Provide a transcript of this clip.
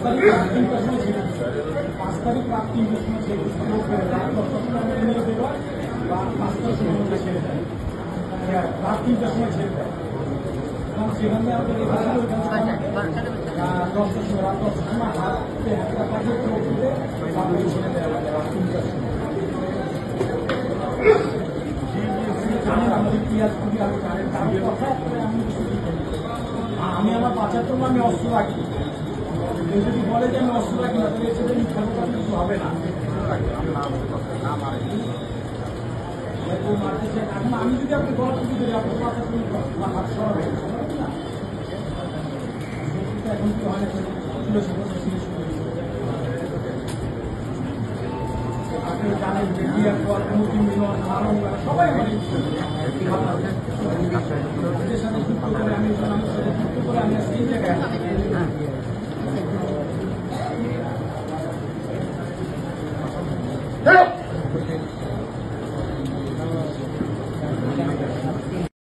তারিখ রাত 3টার সময় ছেড়ে দিচ্ছে, 5 তারিখ রাত 3টার সময় ছেড়ে দিচ্ছে, রাত 10টার সময় নিয়ে দেবে বা 5টার সময় ছেড়ে দেয়, রাত 3টার সময় ছেড়ে দেয়। এবং সেখানে আমাদের রেখেছিল ওইখানে 10টার সময়, রাত 10টার সময় হাতে একটা পাঠিয়ে চোখে তারপরে ছেড়ে দেওয়া লাগে রাত 3টার সময়। জানেন আমাদের পিয়াজ খুবই আগে জানেন, তাদের কথা আমি কিছু আমি আমার 75 আমি অস্ত্র রাখি, কেউ যদি বলে যে আমি অস্ত্র রাখি না তাহলে সেটা মিথ্যা কথা কিছু হবে না। এখন আমি যদি আপনি গলা টুকু ধরি আপনার কথা হাত সরাবে না, এখন কি হয় আপনি জানেন যে বিয়ের পর মুসলিম মিলন মানব সবাই আমার সাথে যুক্ত করে আমি এই জায়গায়